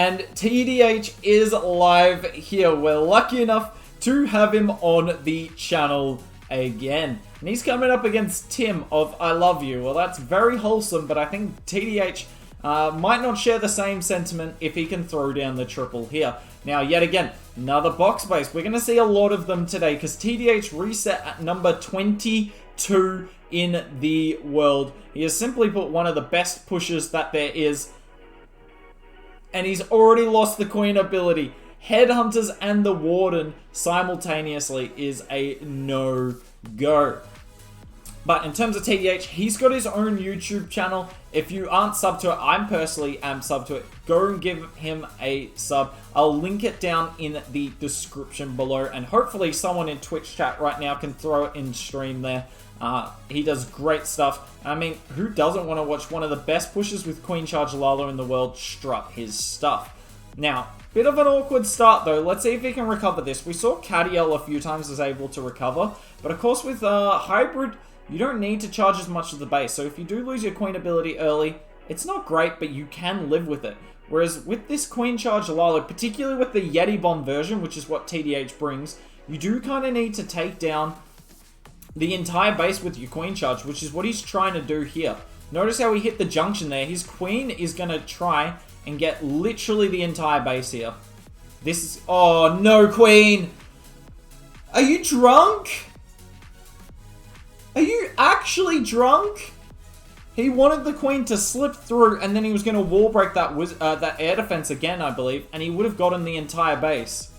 And TDH is live here. We're lucky enough to have him on the channel again. And he's coming up against Tim of I Love You. Well, that's very wholesome, but I think TDH might not share the same sentiment if he can throw down the triple here. Now, yet again, another box base. We're going to see a lot of them today because TDH reset at number 22 in the world. He has simply put one of the best pushes that there is. And he's already lost the Queen ability. Headhunters and the Warden simultaneously is a no-go. But in terms of TDH, he's got his own YouTube channel. If you aren't sub to it, I personally am sub to it. Go and give him a sub. I'll link it down in the description below. And hopefully someone in Twitch chat right now can throw it in stream there. He does great stuff. I mean, who doesn't want to watch one of the best pushes with Queen Charge Lalo in the world strut his stuff? Now, bit of an awkward start though. Let's see if he can recover this. We saw Cadiel a few times was able to recover. But of course with Hybrid, you don't need to charge as much of the base. So if you do lose your Queen ability early, it's not great, but you can live with it. Whereas with this Queen Charge Lalo, particularly with the Yeti Bomb version, which is what TDH brings, you do kind of need to take down the entire base with your Queen Charge, which is what he's trying to do here. Notice how he hit the junction there. His Queen is going to try and get literally the entire base here. This is... Oh, no, Queen! Are you drunk? Are you actually drunk? He wanted the Queen to slip through, and then he was going to wall break that that air defense again, I believe, and he would have gotten the entire base.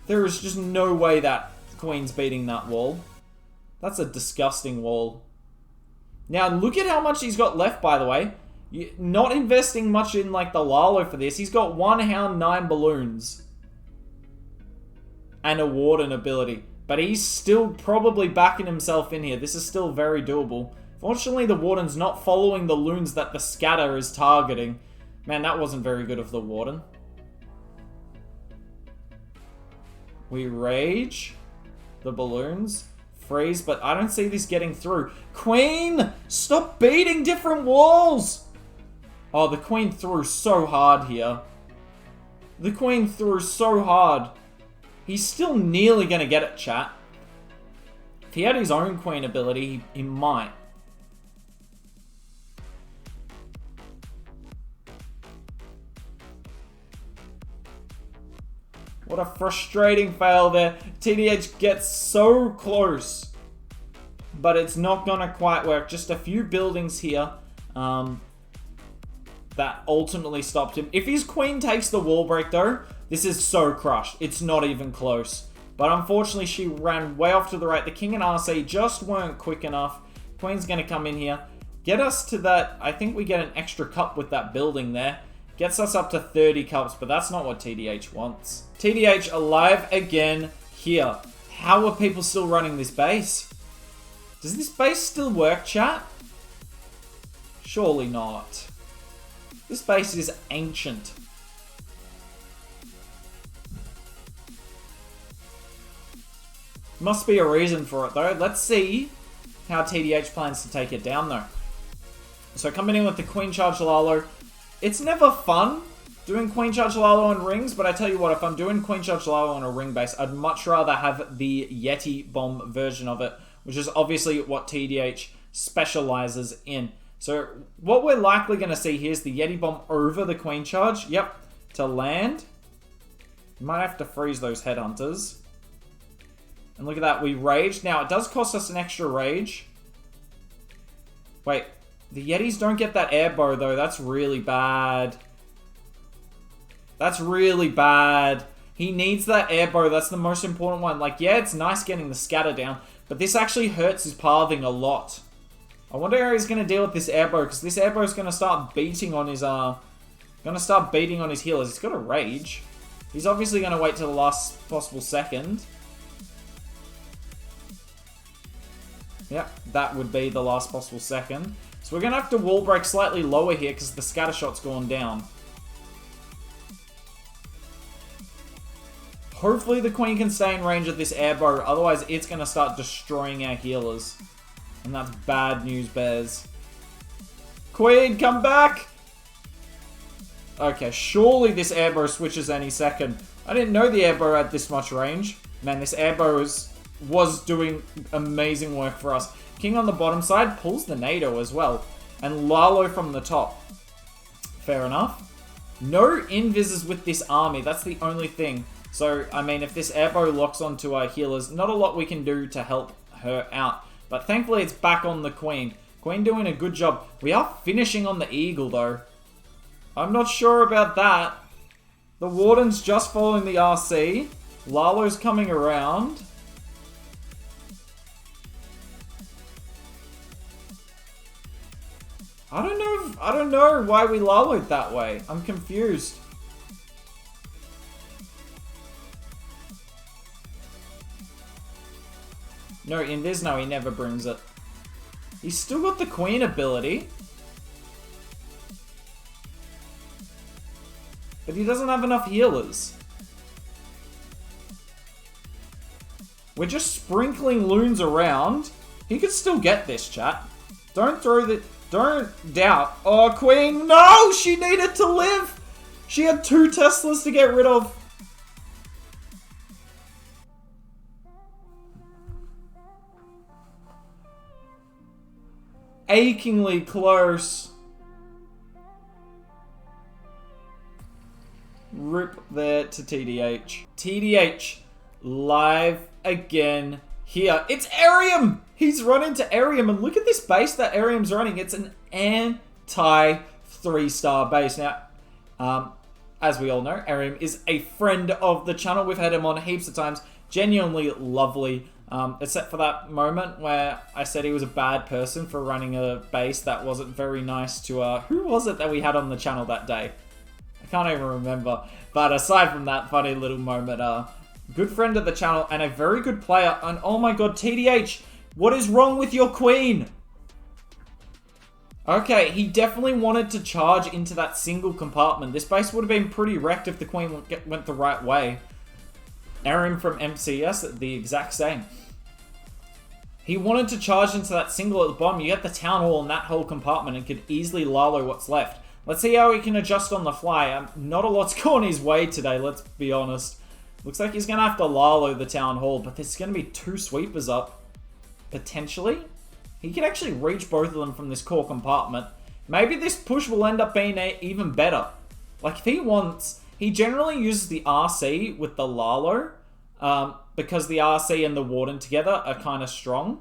There is just no way that Queen's beating that wall. That's a disgusting wall. Now, look at how much he's got left, by the way. Not investing much in, like, the Lalo for this. He's got 1 Hound, 9 Balloons. And a Warden ability. But he's still probably backing himself in here. This is still very doable. Fortunately, the Warden's not following the loons that the scatter is targeting. Man, that wasn't very good of the Warden. We rage. The balloons. Freeze, but I don't see this getting through. Queen! Stop beating different walls! Oh, the Queen threw so hard here. The Queen threw so hard. He's still nearly going to get it, chat. If he had his own Queen ability, he might. What a frustrating fail there. TDH gets so close. But it's not going to quite work. Just a few buildings here that ultimately stopped him. If his Queen takes the wall break though, this is so crushed. It's not even close. But unfortunately, she ran way off to the right. The King and RC just weren't quick enough. Queen's going to come in here. Get us to that. I think we get an extra cup with that building there. Gets us up to 30 cups, but that's not what TDH wants. TDH alive again here. How are people still running this base? Does this base still work, chat? Surely not. This base is ancient. Must be a reason for it though. Let's see how TDH plans to take it down though. So coming in with the Queen Charge Lalo. It's never fun doing Queen Charge Lalo on rings, but I tell you what, if I'm doing Queen Charge Lalo on a ring base, I'd much rather have the Yeti Bomb version of it, which is obviously what TDH specializes in. So what we're likely going to see here is the Yeti Bomb over the Queen Charge. Yep, to land. You might have to freeze those Headhunters. And look at that, we raged. Now, it does cost us an extra rage. Wait, the Yetis don't get that air bow, though. That's really bad. That's really bad. He needs that air bow. That's the most important one. Like, yeah, it's nice getting the scatter down, but this actually hurts his pathing a lot. I wonder how he's going to deal with this air bow, because this air bow is going to start beating on his, healers. He's got a rage. He's obviously going to wait till the last possible second. Yep, that would be the last possible second. So we're going to have to wall break slightly lower here because the scatter shot's gone down. Hopefully the Queen can stay in range of this air bow, otherwise it's going to start destroying our healers. And that's bad news, Bears. Queen, come back! Okay, surely this airbow switches any second. I didn't know the airbow had this much range. Man, this airbow was doing amazing work for us. King on the bottom side pulls the NATO as well. And Lalo from the top. Fair enough. No invises with this army. That's the only thing. So, I mean, if this airbow locks onto our healers, not a lot we can do to help her out. But thankfully, it's back on the Queen. Queen doing a good job. We are finishing on the Eagle, though. I'm not sure about that. The Warden's just following the RC. Lalo's coming around. I don't know why we Lalo'd that way. I'm confused. No invis? No, he never brings it. He's still got the Queen ability. But he doesn't have enough healers. We're just sprinkling loons around. He could still get this, chat. Don't doubt. Oh, Queen, no! She needed to live! She had 2 Teslas to get rid of. Achingly close. Rip there to TDH. TDH live again here. It's Arium! He's run into Arium, and look at this base that Arium's running. It's an anti 3-star base. Now, as we all know, Arium is a friend of the channel. We've had him on heaps of times. Genuinely lovely. Except for that moment where I said he was a bad person for running a base that wasn't very nice to, who was it that we had on the channel that day? I can't even remember. But aside from that funny little moment, good friend of the channel and a very good player. And oh my god, TDH, what is wrong with your Queen? Okay, he definitely wanted to charge into that single compartment. This base would have been pretty wrecked if the Queen went the right way. Aaron from MCS, the exact same. He wanted to charge into that single at the bottom. You get the Town Hall in that whole compartment and could easily Lalo what's left. Let's see how he can adjust on the fly. Not a lot's going his way today, let's be honest. Looks like he's going to have to Lalo the Town Hall, but there's going to be 2 sweepers up. Potentially. He can actually reach both of them from this core compartment. Maybe this push will end up being even better. Like, if he wants... He generally uses the RC with the Lalo, because the RC and the Warden together are kind of strong.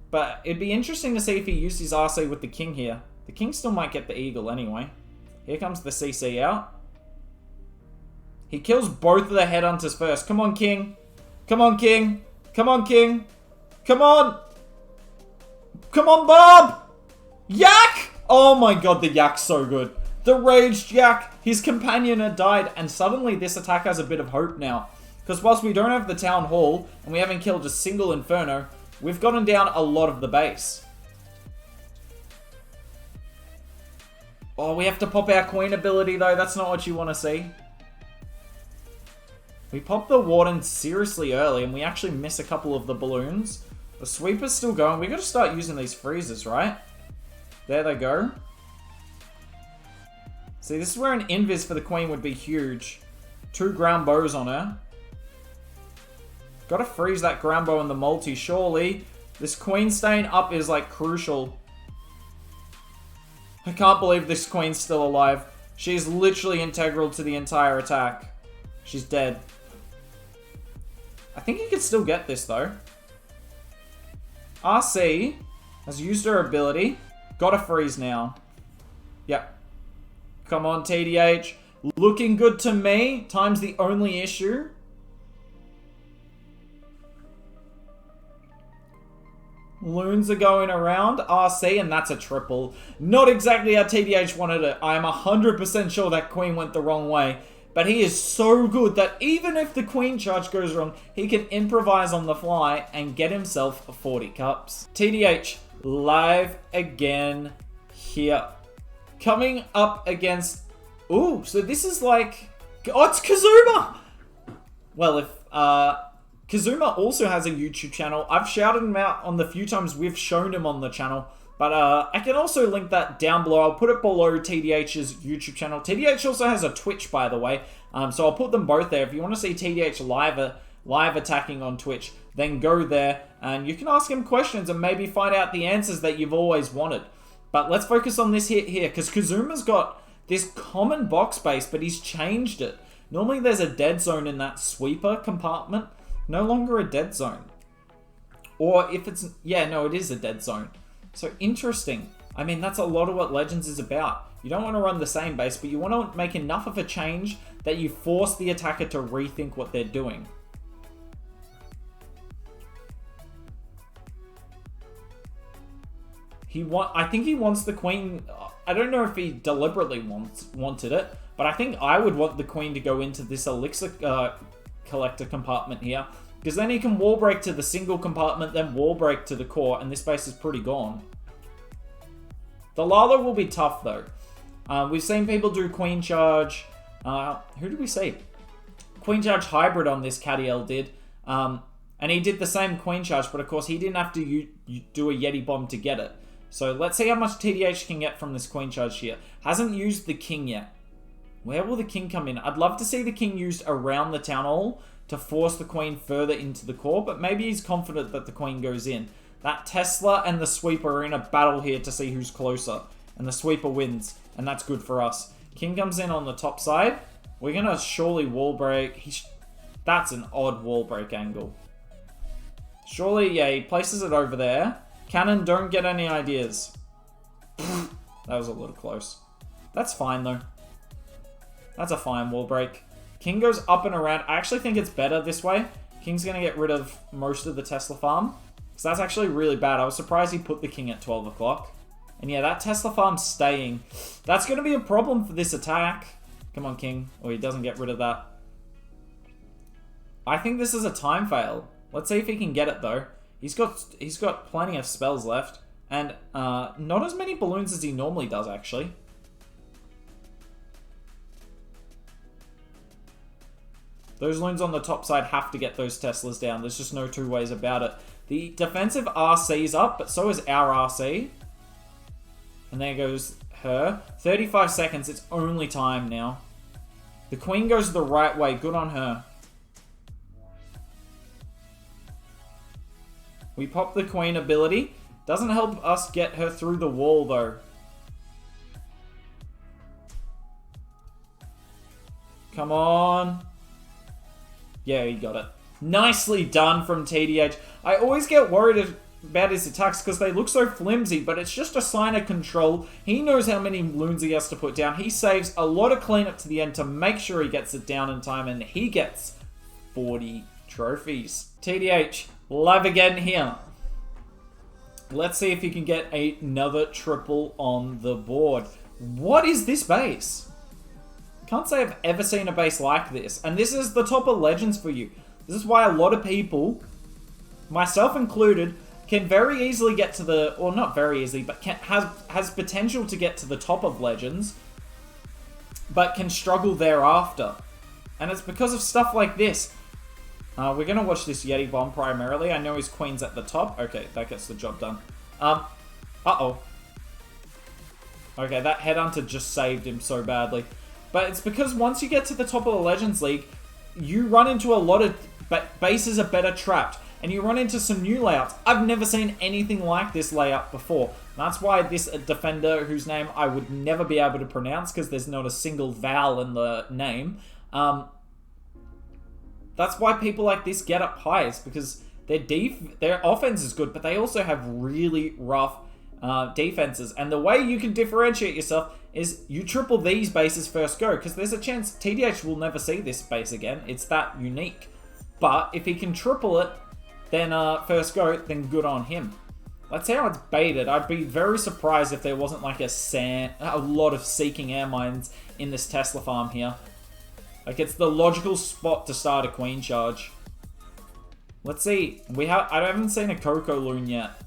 But it'd be interesting to see if he used his RC with the King here. The King still might get the Eagle anyway. Here comes the CC out. He kills both of the Headhunters first. Come on, King. Come on, King. Come on, King. Come on. Come on, Bob. Yak! Oh my god, the Yak's so good. The Raged Yak. His companion had died, and suddenly this attack has a bit of hope now. Because whilst we don't have the Town Hall, and we haven't killed a single Inferno, we've gotten down a lot of the base. Oh, we have to pop our Queen ability though. That's not what you want to see. We popped the Warden seriously early, and we actually miss a couple of the balloons. The Sweeper's still going. We got to start using these freezers, right? There they go. See, this is where an invis for the Queen would be huge. 2 ground bows on her. Got to freeze that ground bow and the multi, surely. This Queen staying up is, like, crucial. I can't believe this Queen's still alive. She's literally integral to the entire attack. She's dead. I think he could still get this, though. RC has used her ability. Gotta freeze now. Yep. Come on, TDH. Looking good to me. Time's the only issue. Loons are going around. RC, and that's a triple. Not exactly how TDH wanted it. I am 100% sure that Queen went the wrong way. But he is so good that even if the Queen charge goes wrong, he can improvise on the fly and get himself 40 cups. TDH, live again here. Coming up against... Ooh, so this is like... Oh, it's Kazuma! Well, if... Kazuma also has a YouTube channel. I've shouted him out on the few times we've shown him on the channel. But I can also link that down below. I'll put it below TDH's YouTube channel. TDH also has a Twitch, by the way. So I'll put them both there. If you want to see TDH live attacking on Twitch, then go there and you can ask him questions and maybe find out the answers that you've always wanted. But let's focus on this hit here, because Kazuma's got this common box base, but he's changed it. Normally there's a dead zone in that sweeper compartment. No longer a dead zone. Or if it's... yeah, no, it is a dead zone. So interesting. I mean, that's a lot of what Legends is about. You don't want to run the same base, but you want to make enough of a change that you force the attacker to rethink what they're doing. I think he wants the queen. I don't know if he deliberately wanted it, but I think I would want the queen to go into this elixir collector compartment here, because then he can wall break to the single compartment, then wall break to the core, and this base is pretty gone. The Lalo will be tough though. We've seen people do queen charge. Who did we see? Queen charge hybrid on this. Cadiel did. And he did the same queen charge, but of course he didn't have to do a Yeti bomb to get it. So let's see how much TDH can get from this queen charge here. Hasn't used the king yet. Where will the king come in? I'd love to see the king used around the town hall to force the queen further into the core, but maybe he's confident that the queen goes in. That Tesla and the sweeper are in a battle here to see who's closer. And the sweeper wins, and that's good for us. King comes in on the top side. We're going to surely wall break. That's an odd wall break angle. Surely, yeah, he places it over there. Cannon, don't get any ideas. That was a little close. That's fine, though. That's a fine wall break. King goes up and around. I actually think it's better this way. King's going to get rid of most of the Tesla farm, because that's actually really bad. I was surprised he put the king at 12 o'clock. And yeah, that Tesla farm's staying. That's going to be a problem for this attack. Come on, King. Oh, he doesn't get rid of that. I think this is a time fail. Let's see if he can get it, though. He's got plenty of spells left, and not as many balloons as he normally does, actually. Those loons on the top side have to get those Teslas down. There's just no two ways about it. The defensive RC's up, but so is our RC. And there goes her. 35 seconds. It's only time now. The queen goes the right way. Good on her. We pop the queen ability. Doesn't help us get her through the wall, though. Come on. Yeah, he got it. Nicely done from TDH. I always get worried about his attacks because they look so flimsy, but it's just a sign of control. He knows how many loons he has to put down. He saves a lot of cleanup to the end to make sure he gets it down in time, and he gets 40 trophies. TDH. Live again here. Let's see if he can get another triple on the board. What is this base? Can't say I've ever seen a base like this. And this is the top of Legends for you. This is why a lot of people, myself included, can very easily get to the... or not very easily, but has potential to get to the top of Legends, but can struggle thereafter. And it's because of stuff like this. We're going to watch this Yeti bomb primarily. I know his queen's at the top. Okay, that gets the job done. Uh-oh. Okay, that headhunter just saved him so badly. But it's because once you get to the top of the Legends League, you run into a lot of... bases are better trapped. And you run into some new layouts. I've never seen anything like this layout before. And that's why this defender, whose name I would never be able to pronounce because there's not a single vowel in the name... that's why people like this get up high, is because their offense is good, but they also have really rough defenses. And the way you can differentiate yourself is you triple these bases first go, because there's a chance TDH will never see this base again. It's that unique. But if he can triple it, then first go, then good on him. That's how it's baited. I'd be very surprised if there wasn't like a lot of seeking air mines in this Tesla farm here. Like, it's the logical spot to start a queen charge. Let's see. I haven't seen a Coco loon yet.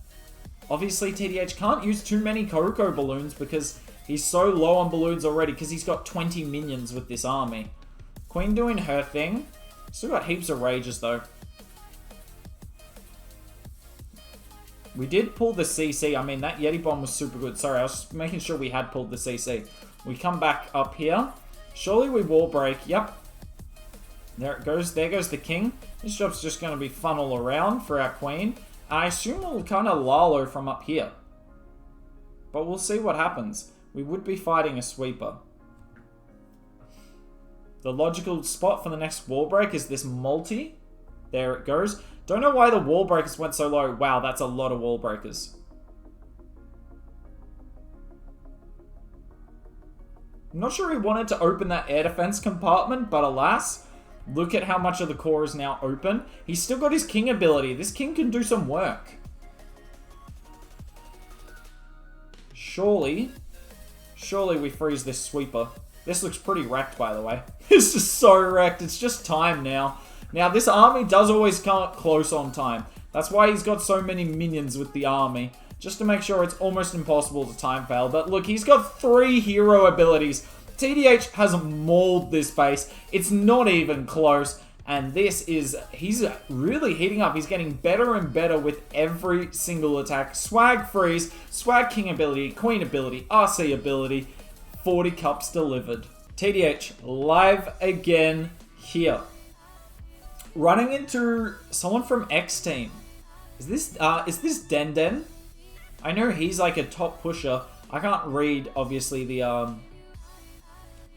Obviously, TDH can't use too many Coco balloons because he's so low on balloons already, because he's got 20 minions with this army. Queen doing her thing. Still got heaps of rages, though. We did pull the CC. I mean, that Yeti Bomb was super good. Sorry, I was just making sure we had pulled the CC. We come back up here. Surely we wall break. Yep. There it goes. There goes the king. This job's just going to be funnel around for our queen. I assume we'll kind of Lalo from up here. But we'll see what happens. We would be fighting a sweeper. The logical spot for the next wall break is this multi. There it goes. Don't know why the wall breakers went so low. Wow, that's a lot of wall breakers. I'm not sure he wanted to open that air defense compartment, but alas, look at how much of the core is now open. He's still got his king ability. This king can do some work. Surely we freeze this sweeper. This looks pretty wrecked, by the way. It's just so wrecked. It's just time now. Now, this army does always come close on time. That's why he's got so many minions with the army. Just to make sure it's almost impossible to time fail. But look, he's got 3 hero abilities. TDH has mauled this base. It's not even close. And he's really heating up. He's getting better and better with every single attack. Swag freeze, swag king ability, queen ability, RC ability. 40 cups delivered. TDH live again here. Running into someone from X team. Is this Den Den? I know he's like a top pusher. I can't read obviously the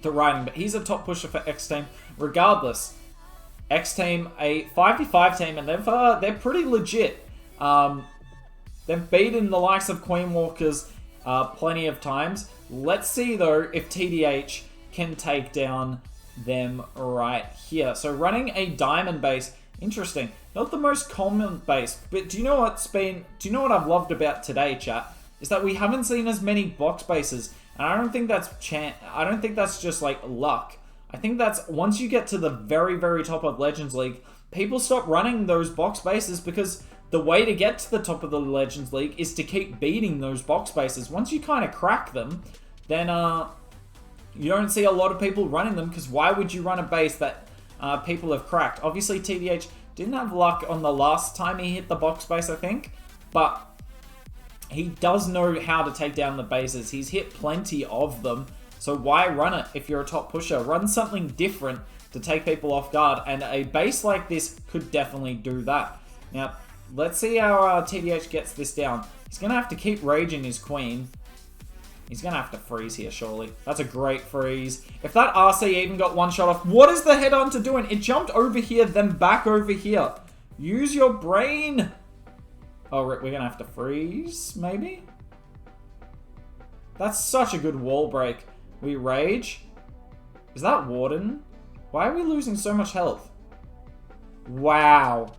writing, but he's a top pusher for X team. Regardless, X team a 5v5 team, and they're pretty legit. They've beaten the likes of Queen Walkers plenty of times. Let's see though if TDH can take down them right here. So running a diamond base, interesting. Not the most common base, but do you know what I've loved about today, chat? Is that we haven't seen as many box bases, and I don't think that's just like luck. I think that's once you get to the very, very top of Legends League, people stop running those box bases because the way to get to the top of the Legends League is to keep beating those box bases. Once you kind of crack them, then you don't see a lot of people running them, because why would you run a base that people have cracked? Obviously, TDH didn't have luck on the last time he hit the box base, I think, but he does know how to take down the bases. He's hit plenty of them, so why run it if you're a top pusher? Run something different to take people off guard, and a base like this could definitely do that. Now, let's see how TDH gets this down. He's going to have to keep raging his queen. He's going to have to freeze here, surely. That's a great freeze. If that RC even got one shot off, what is the headhunter doing? It jumped over here, then back over here. Use your brain. Oh, we're going to have to freeze, maybe? That's such a good wall break. We rage. Is that Warden? Why are we losing so much health? Wow.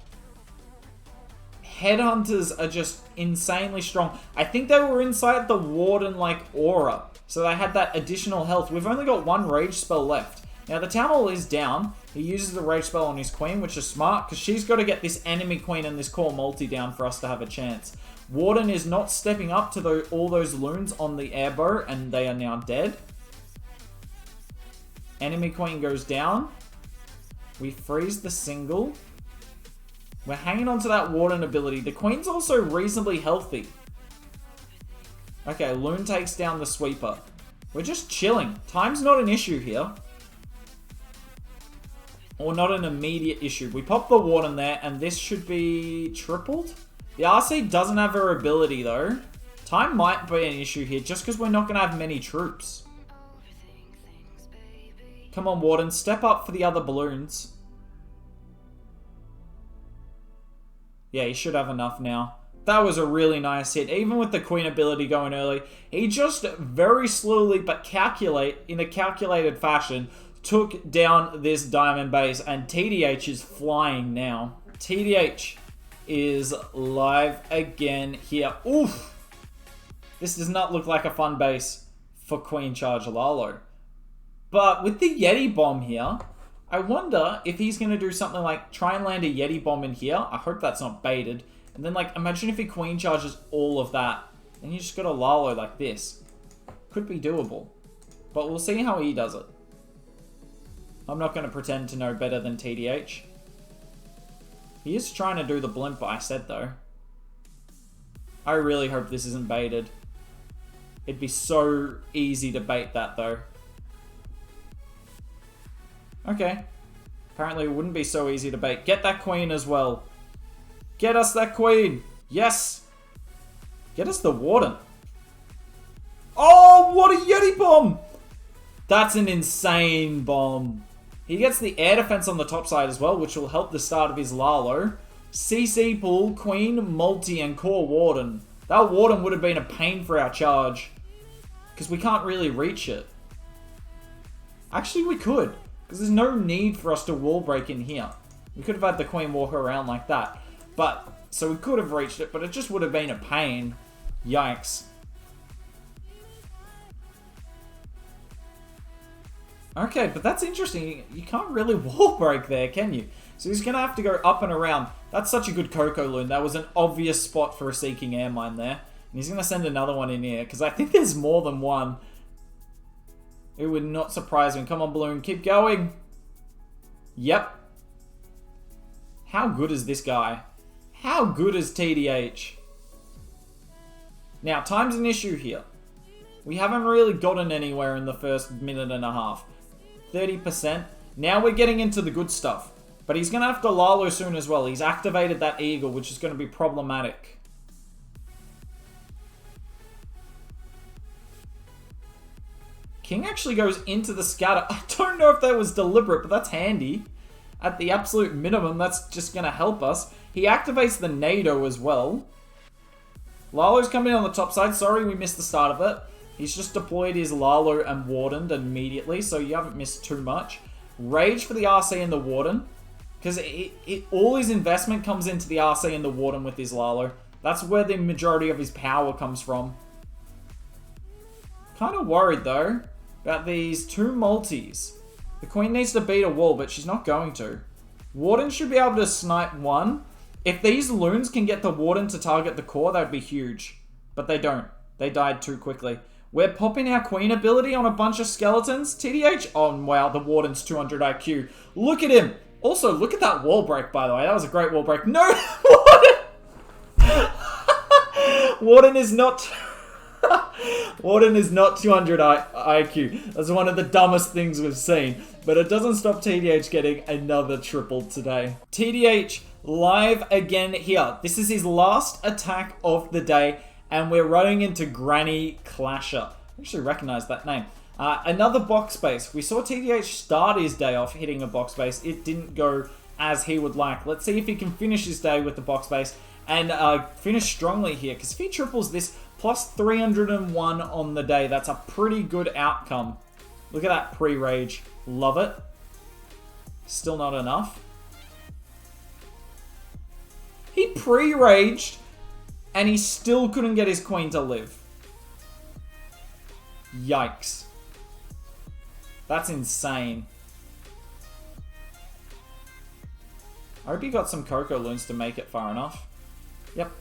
Headhunters are just insanely strong. I think they were inside the Warden like aura, so they had that additional health. We've only got 1 rage spell left. Now the Town Hall is down. He uses the rage spell on his queen, which is smart because she's got to get this enemy queen and this core multi down for us to have a chance. Warden is not stepping up to all those loons on the airbow, and they are now dead. Enemy queen goes down. We freeze the single. We're hanging on to that Warden ability. The queen's also reasonably healthy. Okay, Loon takes down the sweeper. We're just chilling. Time's not an issue here. Or not an immediate issue. We pop the Warden there, and this should be tripled. The RC doesn't have her ability, though. Time might be an issue here, just because we're not going to have many troops. Come on, Warden. Step up for the other balloons. Yeah, he should have enough now. That was a really nice hit. Even with the queen ability going early, he just very slowly but in a calculated fashion took down this diamond base, and TDH is flying now. TDH is live again here. Oof! This does not look like a fun base for Queen Charge Lalo. But with the Yeti Bomb here, I wonder if he's going to do something like try and land a Yeti Bomb in here. I hope that's not baited. And then, like, imagine if he queen charges all of that. And you just got a Lalo like this. Could be doable. But we'll see how he does it. I'm not going to pretend to know better than TDH. He is trying to do the blimp I said, though. I really hope this isn't baited. It'd be so easy to bait that, though. Okay. Apparently it wouldn't be so easy to bait. Get that queen as well. Get us that queen. Yes. Get us the warden. Oh, what a Yeti bomb. That's an insane bomb. He gets the air defense on the top side as well, which will help the start of his Lalo. CC pool, queen, multi, and core warden. That warden would have been a pain for our charge, because we can't really reach it. Actually, we could, because there's no need for us to wall break in here. We could have had the queen walk around like that. But, so we could have reached it, but it just would have been a pain. Yikes. Okay, but that's interesting. You can't really wall break there, can you? So he's going to have to go up and around. That's such a good Coco Loon. That was an obvious spot for a Seeking Air Mine there. And he's going to send another one in here, because I think there's more than one. It would not surprise me. Come on, Balloon. Keep going. Yep. How good is this guy? How good is TDH? Now, time's an issue here. We haven't really gotten anywhere in the first minute and a half. 30%. Now we're getting into the good stuff. But he's going to have to Lalo soon as well. He's activated that Eagle, which is going to be problematic. King actually goes into the scatter. I don't know if that was deliberate, but that's handy. At the absolute minimum, that's just going to help us. He activates the NATO as well. Lalo's coming on the top side. Sorry, we missed the start of it. He's just deployed his Lalo and Wardened immediately, so you haven't missed too much. Rage for the RC and the Warden. Because all his investment comes into the RC and the Warden with his Lalo. That's where the majority of his power comes from. Kind of worried, though, about these two multis. The Queen needs to beat a wall, but she's not going to. Warden should be able to snipe one. If these loons can get the Warden to target the core, that would be huge. But they don't. They died too quickly. We're popping our Queen ability on a bunch of skeletons. TDH. Oh, wow. The Warden's 200 IQ. Look at him. Also, look at that wall break, by the way. That was a great wall break. No! Warden! Warden is not... Warden is not 200 IQ. That's one of the dumbest things we've seen. But it doesn't stop TDH getting another triple today. TDH live again here. This is his last attack of the day. And we're running into Granny Clasher. I actually recognize that name. Another box base. We saw TDH start his day off hitting a box base. It didn't go as he would like. Let's see if he can finish his day with the box base and finish strongly here. Because if he triples this, plus 301 on the day, that's a pretty good outcome. Look at that pre-rage. Love it. Still not enough. He pre-raged and he still couldn't get his queen to live. Yikes. That's insane. I hope he got some Coco Loons to make it far enough. Yep.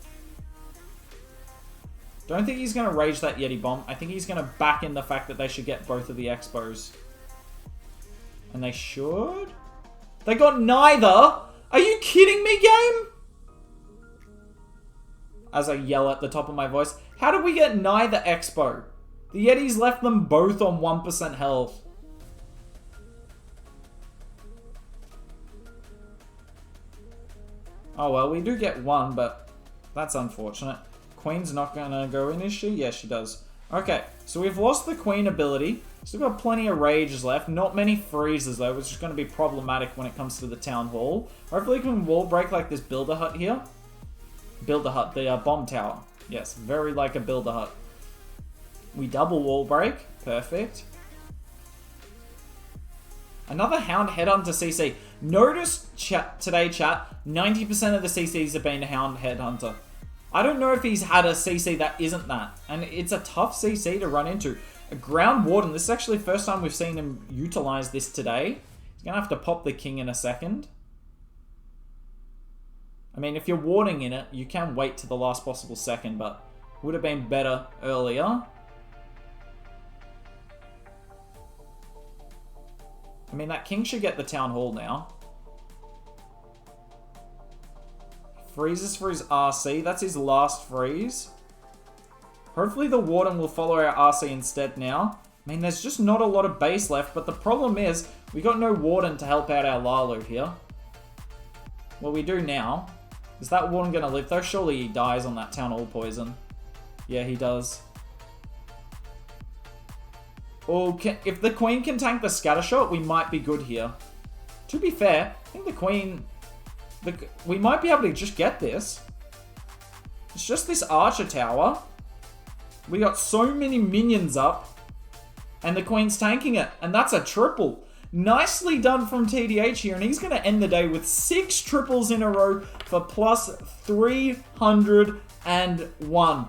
Don't think he's going to rage that Yeti bomb. I think he's going to back in the fact that they should get both of the expos. And they should? They got neither? Are you kidding me, game? As I yell at the top of my voice. How did we get neither expo? The Yetis left them both on 1% health. Oh well, we do get one, but that's unfortunate. Queen's not going to go in, is she? Yes, she does. Okay, so we've lost the Queen ability. Still got plenty of rages left. Not many freezes, though, which is going to be problematic when it comes to the Town Hall. Hopefully we can wall break like this Builder Hut here. Builder Hut, the bomb tower. Yes, very like a Builder Hut. We double wall break. Perfect. Another Hound Headhunter CC. Notice today, chat, 90% of the CCs have been Hound Headhunter. I don't know if he's had a CC that isn't that. And it's a tough CC to run into. A Ground Warden. This is actually the first time we've seen him utilize this today. He's going to have to pop the King in a second. I mean, if you're warding in it, you can wait to the last possible second, but it would have been better earlier. I mean, that King should get the Town Hall now. Freezes for his RC. That's his last freeze. Hopefully the Warden will follow our RC instead now. I mean, there's just not a lot of base left, but the problem is we got no Warden to help out our Lalo here. Well, we do now. Is that Warden going to live though? Surely he dies on that Town Hall poison. Yeah, he does. Oh, if the Queen can tank the scatter shot, we might be good here. To be fair, I think the Queen... we might be able to just get this. It's just this Archer Tower. We got so many minions up. And the Queen's tanking it. And that's a triple. Nicely done from TDH here. And he's going to end the day with 6 triples in a row for plus 301.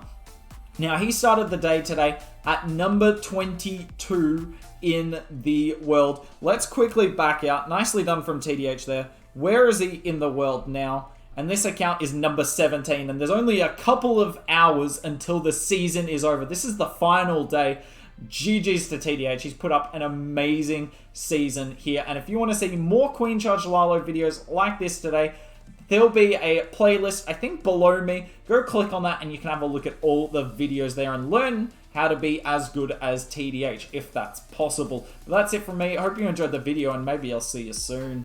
Now, he started the day today at number 22 in the world. Let's quickly back out. Nicely done from TDH there. Where is he in the world now? And this account is number 17. And there's only a couple of hours until the season is over. This is the final day. GG's to TDH. He's put up an amazing season here. And if you want to see more Queen Charge Lalo videos like this today, there'll be a playlist, I think, below me. Go click on that and you can have a look at all the videos there and learn how to be as good as TDH, if that's possible. But that's it from me. I hope you enjoyed the video and maybe I'll see you soon.